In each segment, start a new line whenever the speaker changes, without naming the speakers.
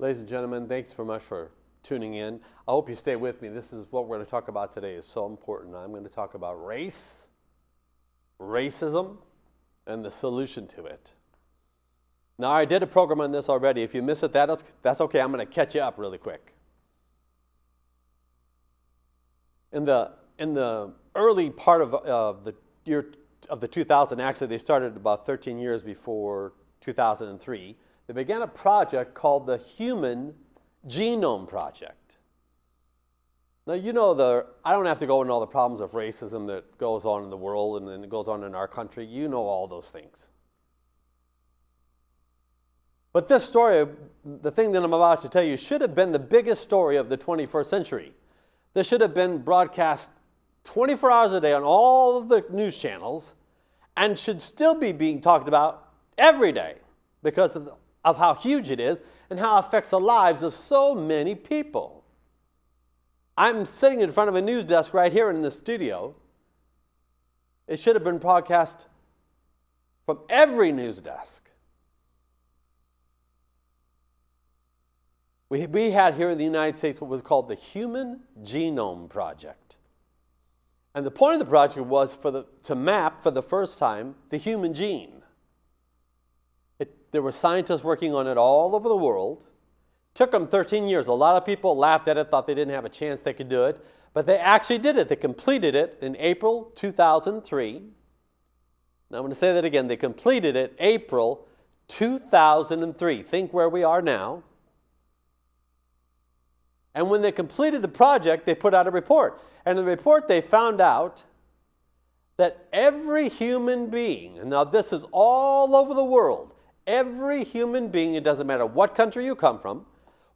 Ladies and gentlemen, thanks very much for tuning in. I hope you stay with me. This is what we're going to talk about today. Is so important. I'm going to talk about race, racism, and the solution to it. Now, I did a program on this already. If you miss it, that's okay. I'm going to catch you up really quick. In the early part of the year of the 2000, actually they started about 13 years before 2003. They began a project called the Human Genome Project. Now, you know, I don't have to go into all the problems of racism that goes on in the world and then it goes on in our country. You know all those things. But this story, the thing that I'm about to tell you, should have been the biggest story of the 21st century. This should have been broadcast 24 hours a day on all of the news channels and should still be being talked about every day because of how huge it is and how it affects the lives of so many people. I'm sitting in front of a news desk right here in the studio. It should have been broadcast from every news desk. We had here in the United States what was called the Human Genome Project. And the point of the project was to map for the first time the human gene. There were scientists working on it all over the world. Took them 13 years. A lot of people laughed at it, thought they didn't have a chance they could do it. But they actually did it. They completed it in April 2003. Now I'm going to say that again. They completed it April 2003. Think where we are now. And when they completed the project, they put out a report. And in the report, they found out that every human being, and now this is all over the world, every human being, it doesn't matter what country you come from,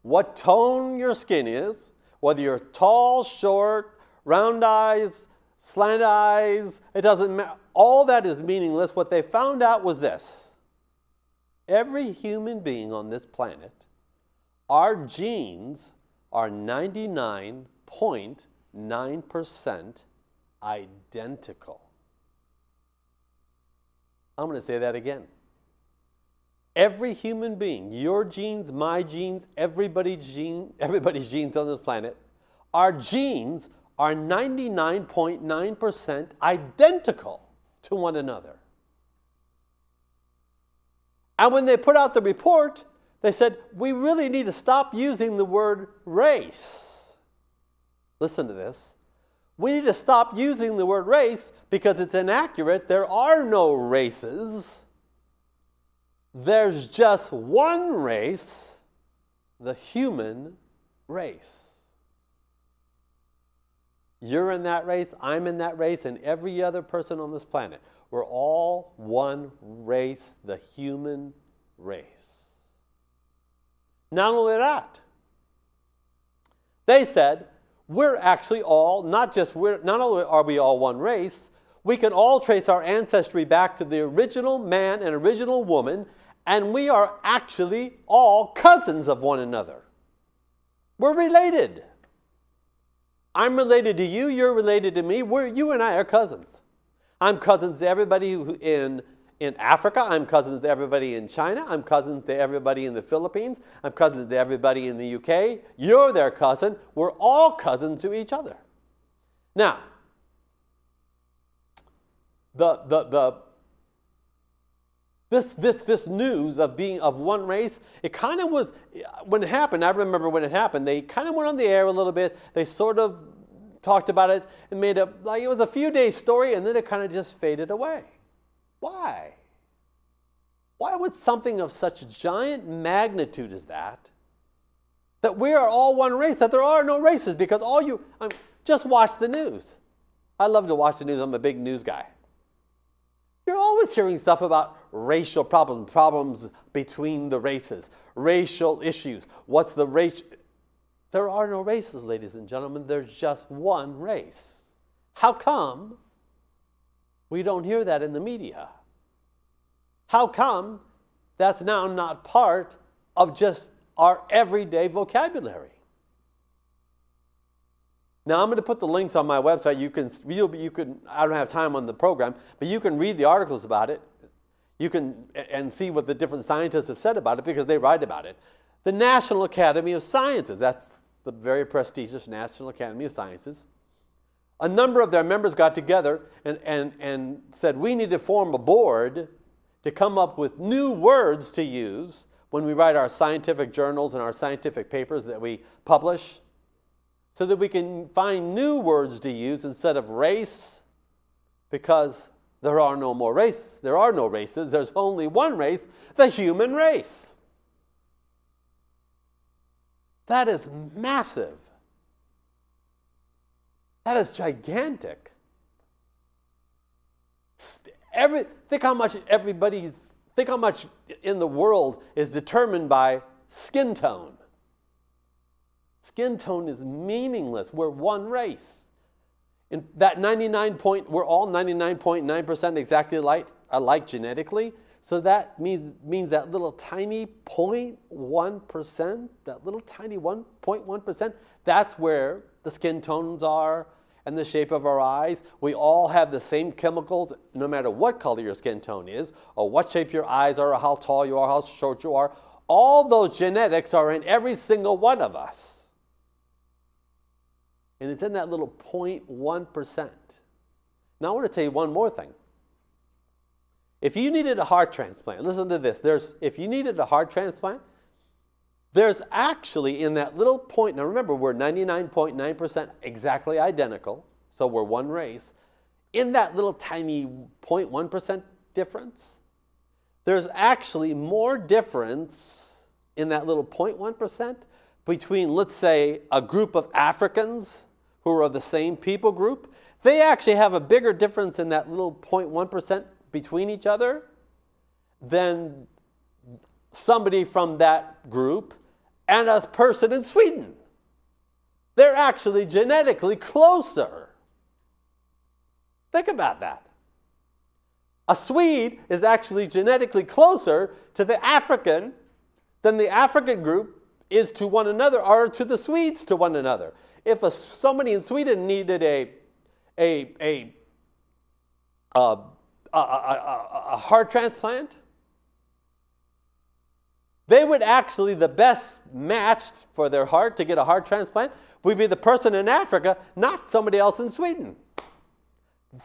what tone your skin is, whether you're tall, short, round eyes, slant eyes, it doesn't matter. All that is meaningless. What they found out was this. Every human being on this planet, our genes are 99.9% identical. I'm going to say that again. Every human being, your genes, my genes, everybody's genes on this planet, our genes are 99.9% identical to one another. And when they put out the report, they said, we really need to stop using the word race. Listen to this. We need to stop using the word race because it's inaccurate. There are no races. There's just one race, the human race. You're in that race, I'm in that race, and every other person on this planet. We're all one race, the human race. Not only that, they said, we're actually all, not only are we all one race, we can all trace our ancestry back to the original man and original woman, and we are actually all cousins of one another. We're related. I'm related to you, you're related to me, you and I are cousins. I'm cousins to everybody in Africa, I'm cousins to everybody in China, I'm cousins to everybody in the Philippines, I'm cousins to everybody in the UK, you're their cousin, we're all cousins to each other. Now, this news of being of one race, it kind of was, when it happened, I remember when it happened, they kind of went on the air a little bit, they sort of talked about it and made it, like it was a few days story and then it kind of just faded away. Why? Why would something of such giant magnitude as that we are all one race, that there are no races, because just watch the news. I love to watch the news, I'm a big news guy. You're always hearing stuff about racial problems between the races, racial issues. What's the race? There are no races, ladies and gentlemen. There's just one race. How come we don't hear that in the media? How come that's now not part of just our everyday vocabulary? Now, I'm going to put the links on my website. You can, I don't have time on the program, but you can read the articles about it. You can and see what the different scientists have said about it because they write about it. the National Academy of Sciences. That's the very prestigious National Academy of Sciences. A number of their members got together and said, we need to form a board to come up with new words to use when we write our scientific journals and our scientific papers that we publish, so that we can find new words to use instead of race, because there are no more races. There are no races. There's only one race, the human race. That is massive. That is gigantic. Think how much in the world is determined by skin tone. Skin tone is meaningless. We're one race. In that we're all 99.9% exactly alike genetically. So that means that little tiny 0.1%, that little tiny 1.1%, that's where the skin tones are and the shape of our eyes. We all have the same chemicals, no matter what color your skin tone is, or what shape your eyes are, or how tall you are, how short you are. All those genetics are in every single one of us. And it's in that little 0.1%. Now I want to tell you one more thing. If you needed a heart transplant, listen to this. If you needed a heart transplant, there's actually in that little point, now remember we're 99.9% exactly identical, so we're one race. In that little tiny 0.1% difference, there's actually more difference in that little 0.1% between, let's say, a group of Africans who are of the same people group. They actually have a bigger difference in that little 0.1% between each other than somebody from that group and a person in Sweden. They're actually genetically closer. Think about that. A Swede is actually genetically closer to the African than the African group is to one another, or to the Swedes to one another. If somebody in Sweden needed a heart transplant, they would actually, the best match for their heart to get a heart transplant would be the person in Africa, not somebody else in Sweden.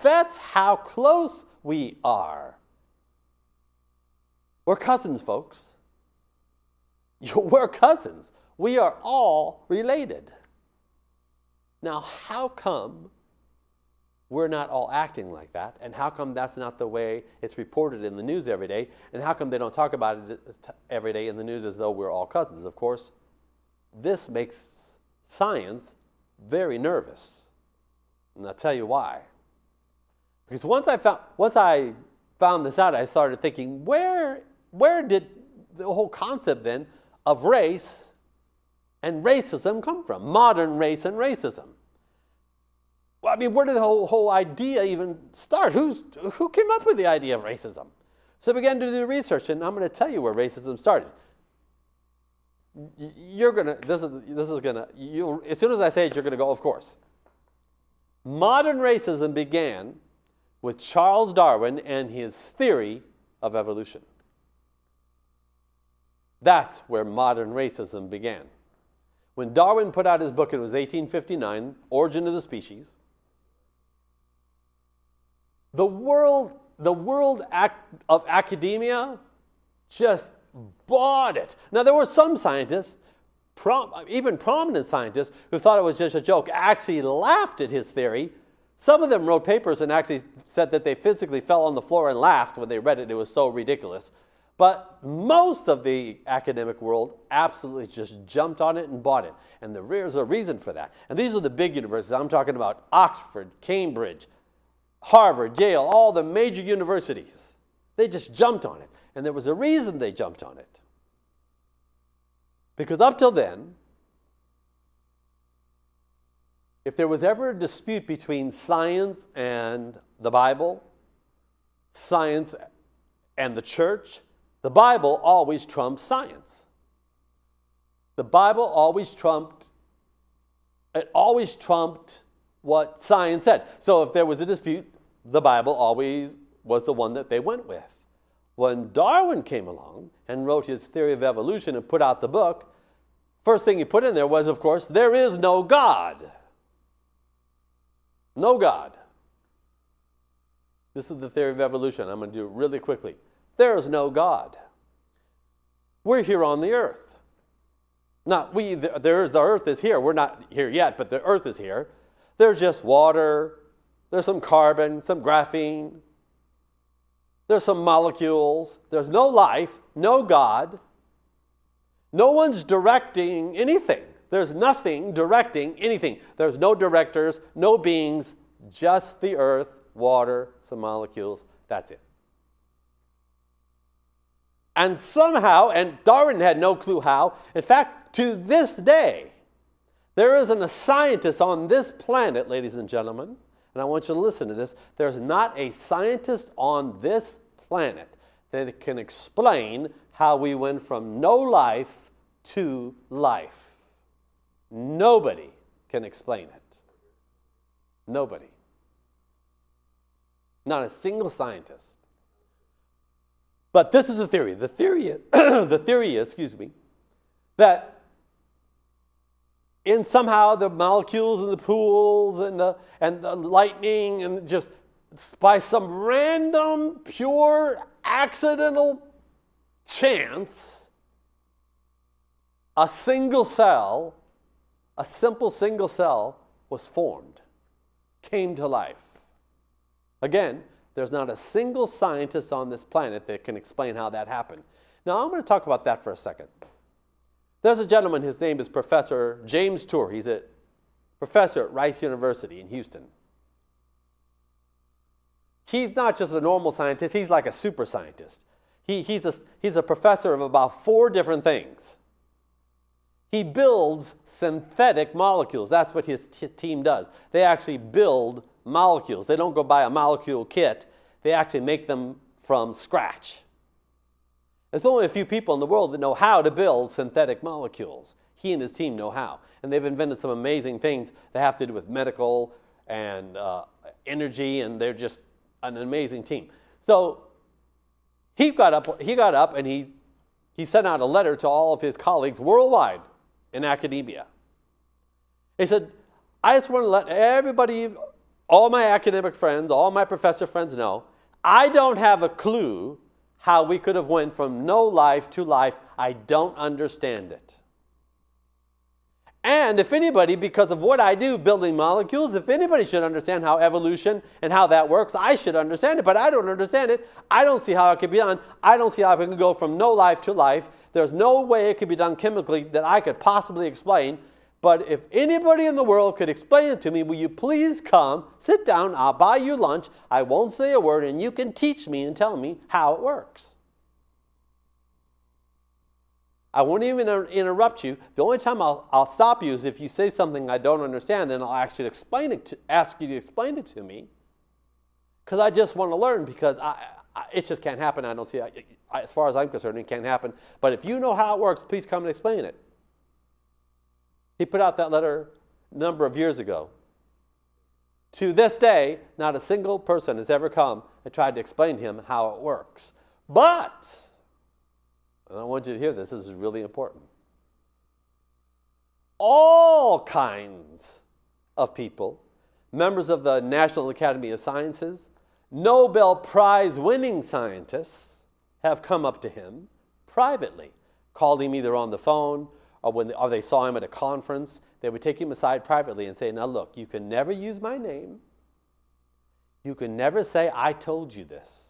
That's how close we are. We're cousins, folks. We're cousins. We are all related. Now, how come we're not all acting like that? And how come that's not the way it's reported in the news every day? And how come they don't talk about it every day in the news as though we're all cousins? Of course, this makes science very nervous. And I'll tell you why. Because once I found this out, I started thinking, where did the whole concept then of race and racism come from? Modern race and racism. Well, I mean, where did the whole idea even start? Who came up with the idea of racism? So I began to do research, and I'm going to tell you where racism started. As soon as I say it, you're going to go, of course. Modern racism began with Charles Darwin and his theory of evolution. That's where modern racism began. When Darwin put out his book, it was 1859, Origin of the Species. The world of academia just bought it. Now, there were some scientists, even prominent scientists, who thought it was just a joke, actually laughed at his theory. Some of them wrote papers and actually said that they physically fell on the floor and laughed when they read it. It was so ridiculous. But most of the academic world absolutely just jumped on it and bought it. And there's a reason for that. And these are the big universities. I'm talking about Oxford, Cambridge, Harvard, Yale, all the major universities. They just jumped on it. And there was a reason they jumped on it. Because up till then, if there was ever a dispute between science and the Bible, science and the church, the Bible always trumped science. The Bible always trumped what science said. So if there was a dispute, the Bible always was the one that they went with. When Darwin came along and wrote his theory of evolution and put out the book, first thing he put in there was, of course, there is no God. No God. This is the theory of evolution. I'm going to do it really quickly. There is no God. We're here on the earth. Not we, the earth is here. We're not here yet, but the earth is here. There's just water. There's some carbon, some graphene. There's some molecules. There's no life, no God. No one's directing anything. There's nothing directing anything. There's no directors, no beings, just the earth, water, some molecules. That's it. And somehow, and Darwin had no clue how, in fact, to this day, there isn't a scientist on this planet, ladies and gentlemen, and I want you to listen to this, there's not a scientist on this planet that can explain how we went from no life to life. Nobody can explain it. Nobody. Not a single scientist. But this is the theory. The theory is, that in somehow the molecules and the pools and the lightning and just by some random, pure, accidental chance, a single cell, a simple single cell was formed, came to life. Again, there's not a single scientist on this planet that can explain how that happened. Now, I'm going to talk about that for a second. There's a gentleman, his name is Professor James Tour. He's a professor at Rice University in Houston. He's not just a normal scientist, he's like a super scientist. He's a professor of about 4 different things. He builds synthetic molecules. That's what his team does. They actually build molecules. They don't go buy a molecule kit. They actually make them from scratch. There's only a few people in the world that know how to build synthetic molecules. He and his team know how. And they've invented some amazing things that have to do with medical and energy, and they're just an amazing team. So he got up and he sent out a letter to all of his colleagues worldwide in academia. He said, I just want to let everybody, all my academic friends, all my professor friends know, I don't have a clue how we could have went from no life to life. I don't understand it. And if anybody, because of what I do building molecules, if anybody should understand how evolution and how that works, I should understand it, but I don't understand it. I don't see how it could be done. I don't see how it can go from no life to life. There's no way it could be done chemically that I could possibly explain. But if anybody in the world could explain it to me, will you please come, sit down, I'll buy you lunch, I won't say a word, and you can teach me and tell me how it works. I won't even interrupt you. The only time I'll stop you is if you say something I don't understand, then I'll ask you to explain it to me. Because I just want to learn, because it just can't happen. I don't see, as far as I'm concerned, it can't happen. But if you know how it works, please come and explain it. He put out that letter a number of years ago. To this day, not a single person has ever come and tried to explain to him how it works. But, and I want you to hear this is really important. All kinds of people, members of the National Academy of Sciences, Nobel Prize winning scientists have come up to him privately, called him either on the phone or they saw him at a conference. They would take him aside privately and say, now look, you can never use my name. You can never say, I told you this.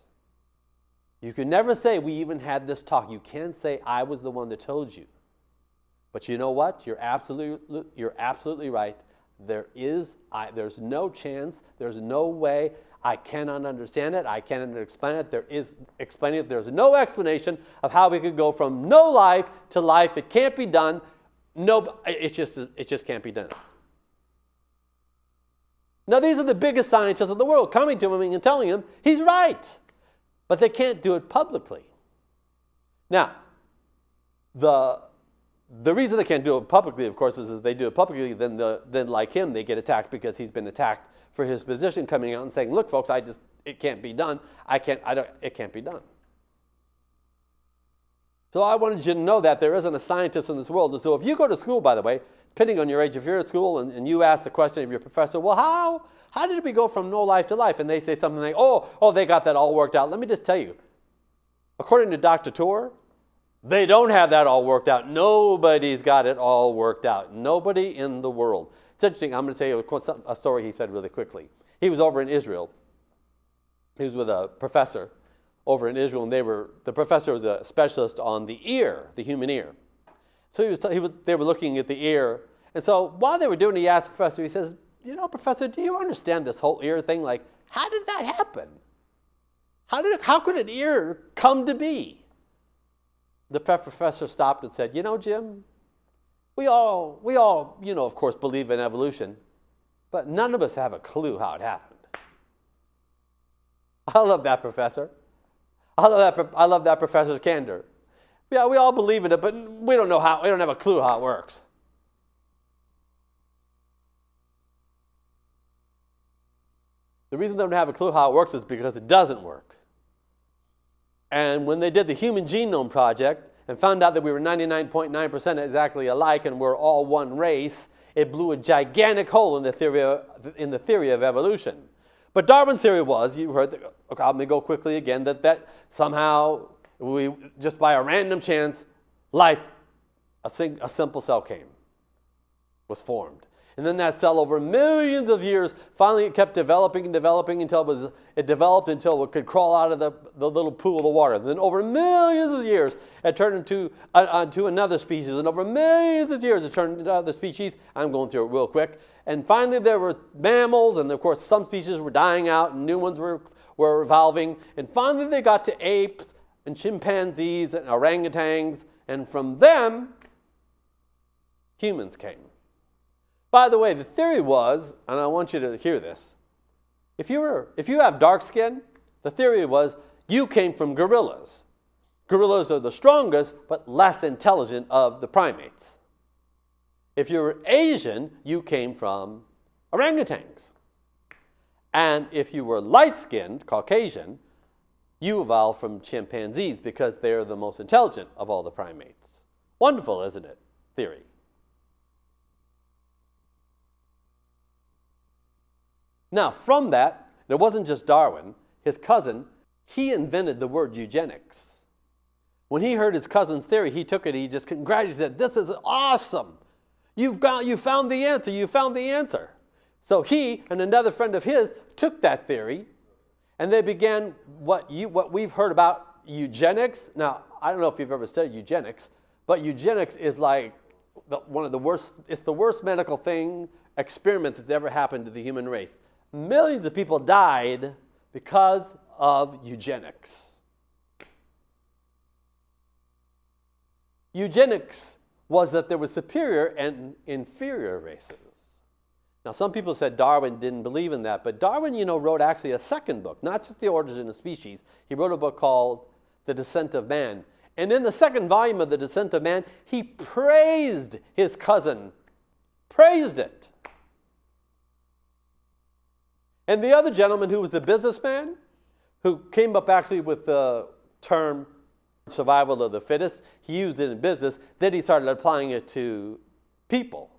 You can never say, we even had this talk. You can't say, I was the one that told you. But you know what? You're absolutely right. There's no chance. There's no way. I cannot understand it. I cannot explain it. There's no explanation of how we could go from no life to life. It can't be done. No, it just can't be done. Now, these are the biggest scientists in the world coming to him and telling him he's right. But they can't do it publicly. Now, the reason they can't do it publicly, of course, is if they do it publicly, then like him, they get attacked because he's been attacked for his position, coming out and saying, look, folks, it can't be done. It can't be done. So I wanted you to know that there isn't a scientist in this world. And so if you go to school, by the way, depending on your age, if you're at school and you ask the question of your professor, well, how did we go from no life to life? And they say something like, oh, they got that all worked out. Let me just tell you, according to Dr. Tour, they don't have that all worked out. Nobody's got it all worked out. Nobody in the world. It's interesting. I'm going to tell you a story he said really quickly. He was over in Israel. He was with a professor over in Israel, and the professor was a specialist on the ear, the human ear. So they were looking at the ear. And so while they were doing it, he asked the professor, he says, Professor, do you understand this whole ear thing? Like, how did that happen? How could an ear come to be? The professor stopped and said, Jim, we all, of course, believe in evolution, but none of us have a clue how it happened. I love that professor. I love that professor's candor. Yeah, we all believe in it, but we don't have a clue how it works. The reason they don't have a clue how it works is because it doesn't work. And when they did the Human Genome Project and found out that we were 99.9% exactly alike and we're all one race, it blew a gigantic hole in the theory of evolution. But Darwin's theory was, you heard, okay, I'm going to go quickly again, that somehow we, just by a random chance, life, a simple cell was formed. And then that cell, over millions of years, finally it kept developing and developing until it developed until it could crawl out of the little pool of the water. And then over millions of years, it turned into another species. And over millions of years, it turned into other species. I'm going through it real quick. And finally, there were mammals, and of course, some species were dying out, and new ones were evolving. And finally, they got to apes and chimpanzees and orangutans, and from them, humans came. By the way, the theory was, and I want you to hear this, if you have dark skin, the theory was you came from gorillas. Gorillas are the strongest but less intelligent of the primates. If you were Asian, you came from orangutans. And if you were light-skinned, Caucasian, you evolved from chimpanzees because they're the most intelligent of all the primates. Wonderful, isn't it? Theory. Now, from that, it wasn't just Darwin. His cousin, he invented the word eugenics. When he heard his cousin's theory, he took it, he just congratulated, he said, "This is awesome. You found the answer. You found the answer." So he and another friend of his took that theory, and they began what we've heard about eugenics. Now, I don't know if you've ever studied eugenics, but eugenics is like one of the worst. It's the worst medical experiment that's ever happened to the human race. Millions of people died because of eugenics. Eugenics was that there were superior and inferior races. Now, some people said Darwin didn't believe in that, but Darwin, wrote actually a second book, not just The Origin of Species. He wrote a book called The Descent of Man. And in the second volume of The Descent of Man, he praised his cousin, praised it. And the other gentleman who was a businessman, who came up actually with the term survival of the fittest, he used it in business, then he started applying it to people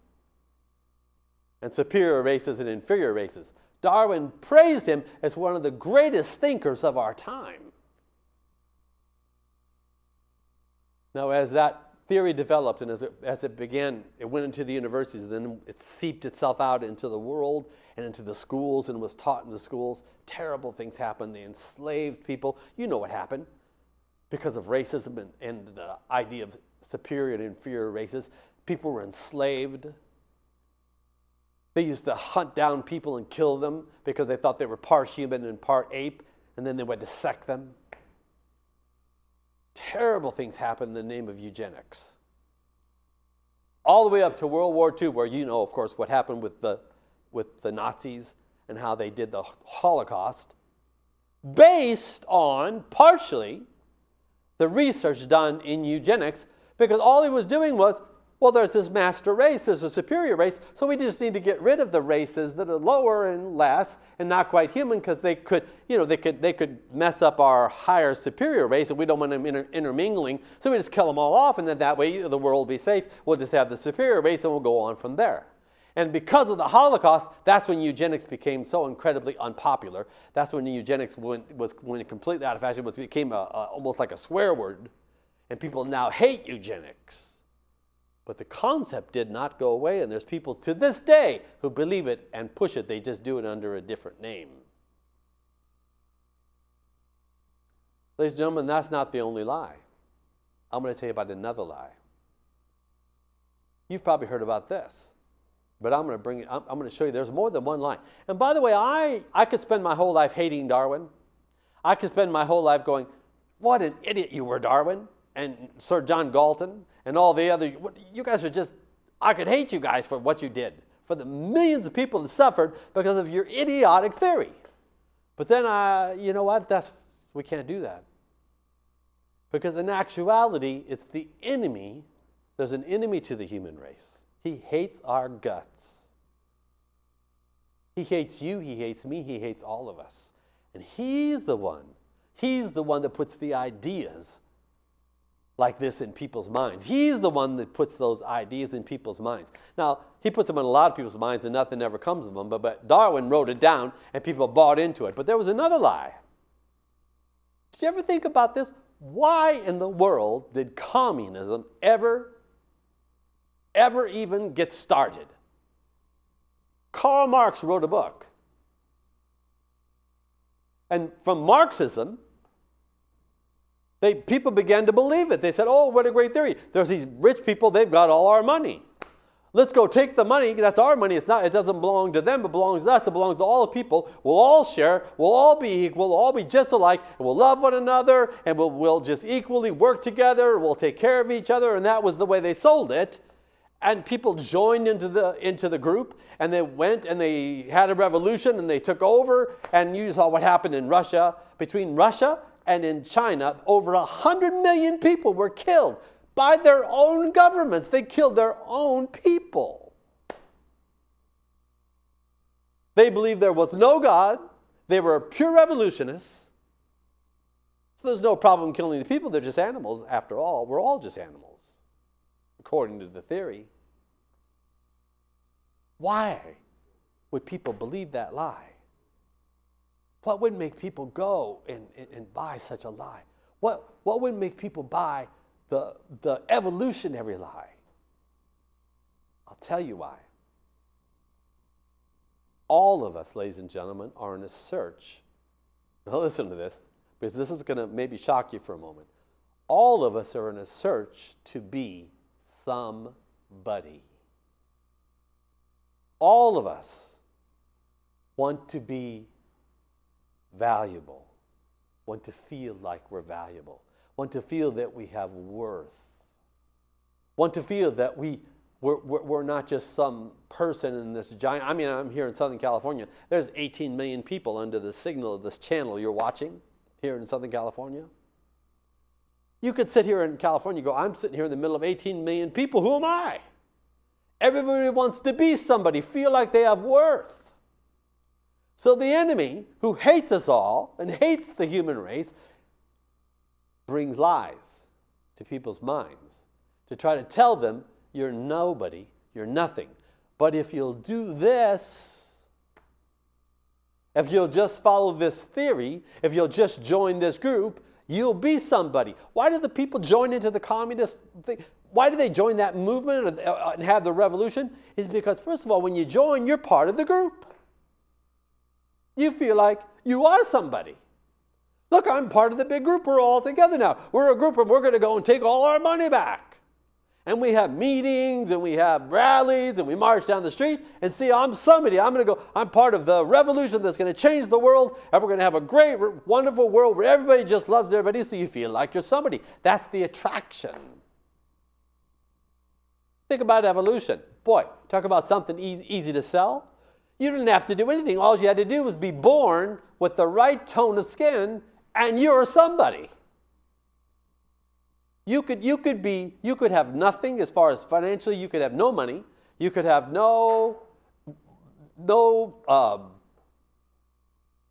and superior races and inferior races. Darwin praised him as one of the greatest thinkers of our time. Now, as that theory developed and as it began, it went into the universities, and then it seeped itself out into the world and into the schools and was taught in the schools. Terrible things happened. They enslaved people. You know what happened. Because of racism and the idea of superior and inferior races, people were enslaved. They used to hunt down people and kill them because they thought they were part human and part ape, and then they would dissect them. Terrible things happened in the name of eugenics. All the way up to World War II, where of course, what happened with the Nazis and how they did the Holocaust, based on partially the research done in eugenics, because all he was doing was Well, there's this master race, there's a superior race, so we just need to get rid of the races that are lower and less and not quite human, because they could, they could mess up our higher superior race, and we don't want them intermingling, so we just kill them all off, and then that way the world will be safe. We'll just have the superior race, and we'll go on from there. And because of the Holocaust, that's when eugenics became so incredibly unpopular. That's when eugenics went completely out of fashion. It became almost like a swear word, and people now hate eugenics. But the concept did not go away, and there's people to this day who believe it and push it. They just do it under a different name. Ladies and gentlemen, that's not the only lie. I'm going to tell you about another lie. You've probably heard about this, but I'm going to show you there's more than one lie. And by the way, I could spend my whole life hating Darwin. I could spend my whole life going, what an idiot you were, Darwin, and Sir John Galton, and all the other, you guys are just, I could hate you guys for what you did, for the millions of people that suffered because of your idiotic theory. But then, you know what, we can't do that. Because in actuality, it's the enemy, there's an enemy to the human race. He hates our guts. He hates you, he hates me, he hates all of us. And he's the one that puts the ideas like this in people's minds. He's the one that puts those ideas in people's minds. Now, he puts them in a lot of people's minds and nothing ever comes of them, but Darwin wrote it down and people bought into it. But there was another lie. Did you ever think about this? Why in the world did communism ever even get started? Karl Marx wrote a book. And from Marxism, people began to believe it. They said, oh, what a great theory. There's these rich people, they've got all our money. Let's go take the money. That's our money. It doesn't belong to them. It belongs to us. It belongs to all the people. We'll all share. We'll all be equal. We'll all be just alike. And we'll love one another. And we'll just equally work together. We'll take care of each other. And that was the way they sold it. And people joined into the group. And they went and they had a revolution. And they took over. And you saw what happened in Russia. Between Russia and in China, over 100 million people were killed by their own governments. They killed their own people. They believed there was no God. They were pure revolutionists. So there's no problem killing the people. They're just animals after all. We're all just animals, according to the theory. Why would people believe that lie? What would make people go and buy such a lie? What would make people buy the evolutionary lie? I'll tell you why. All of us, ladies and gentlemen, are in a search. Now listen to this, because this is going to maybe shock you for a moment. All of us are in a search to be somebody. All of us want to be valuable, want to feel like we're valuable, want to feel that we have worth, want to feel that we're not just some person in this giant, I'm here in Southern California. There's 18 million people under the signal of this channel you're watching here in Southern California. You could sit here in California and go, I'm sitting here in the middle of 18 million people. Who am I? Everybody wants to be somebody, feel like they have worth. So the enemy, who hates us all and hates the human race, brings lies to people's minds to try to tell them you're nobody, you're nothing. But if you'll do this, if you'll just follow this theory, if you'll just join this group, you'll be somebody. Why do the people join into the communist thing? Why do they join that movement and have the revolution? It's because, first of all, when you join, you're part of the group. You feel like you are somebody. Look, I'm part of the big group. We're all together now. We're a group and we're going to go and take all our money back. And we have meetings and we have rallies and we march down the street and see, I'm somebody. I'm part of the revolution that's going to change the world, and we're going to have a great, wonderful world where everybody just loves everybody, so you feel like you're somebody. That's the attraction. Think about evolution. Boy, talk about something easy to sell. You didn't have to do anything. All you had to do was be born with the right tone of skin, and you're somebody. You could have nothing as far as financially. You could have no money. You could have no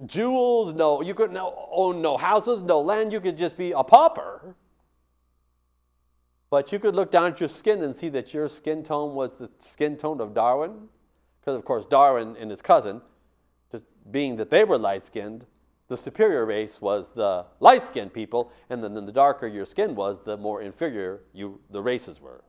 jewels. You couldn't own no houses, no land. You could just be a pauper. But you could look down at your skin and see that your skin tone was the skin tone of Darwin. Because, of course, Darwin and his cousin, just being that they were light-skinned, the superior race was the light-skinned people, and then the darker your skin was, the more inferior the races were.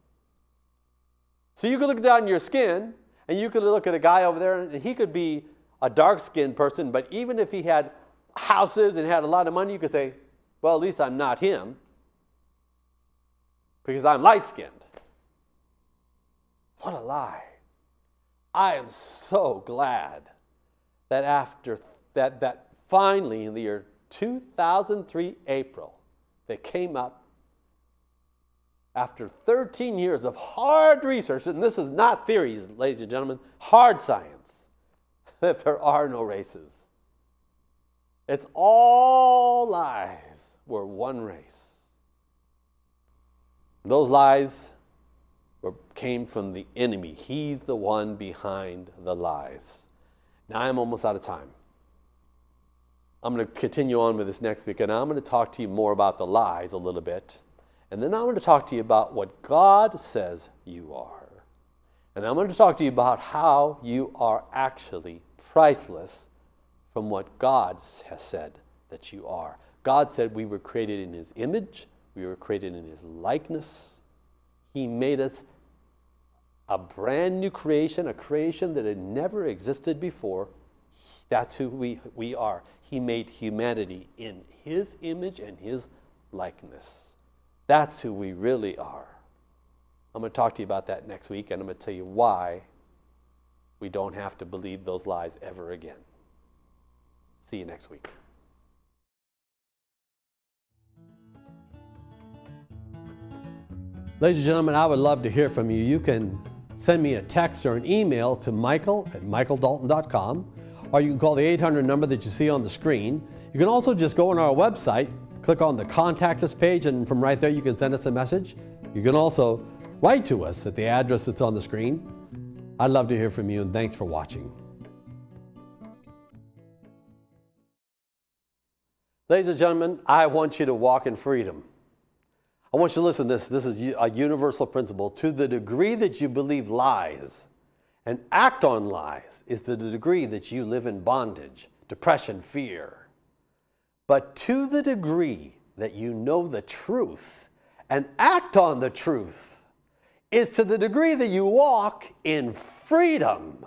So you could look down your skin, and you could look at a guy over there, and he could be a dark-skinned person, but even if he had houses and had a lot of money, you could say, well, at least I'm not him, because I'm light-skinned. What a lie. I am so glad that after that finally in the year 2003 April, they came up after 13 years of hard research, and this is not theories, ladies and gentlemen, hard science, that there are no races. It's all lies. We're one race. Those lies came from the enemy. He's the one behind the lies. Now I'm almost out of time. I'm going to continue on with this next week, and I'm going to talk to you more about the lies a little bit. And then I'm going to talk to you about what God says you are. And I'm going to talk to you about how you are actually priceless from what God has said that you are. God said we were created in His image. We were created in His likeness. He made us a brand new creation, a creation that had never existed before. That's who we are. He made humanity in His image and His likeness. That's who we really are. I'm going to talk to you about that next week, and I'm going to tell you why we don't have to believe those lies ever again. See you next week. Ladies and gentlemen, I would love to hear from you. You can send me a text or an email to michael@michaeldalton.com, or you can call the 800 number that you see on the screen. You can also just go on our website, click on the Contact Us page, and from right there you can send us a message. You can also write to us at the address that's on the screen. I'd love to hear from you, and thanks for watching. Ladies and gentlemen, I want you to walk in freedom. I want you to listen to this. This is a universal principle. To the degree that you believe lies and act on lies is the degree that you live in bondage, depression, fear. But to the degree that you know the truth and act on the truth is to the degree that you walk in freedom.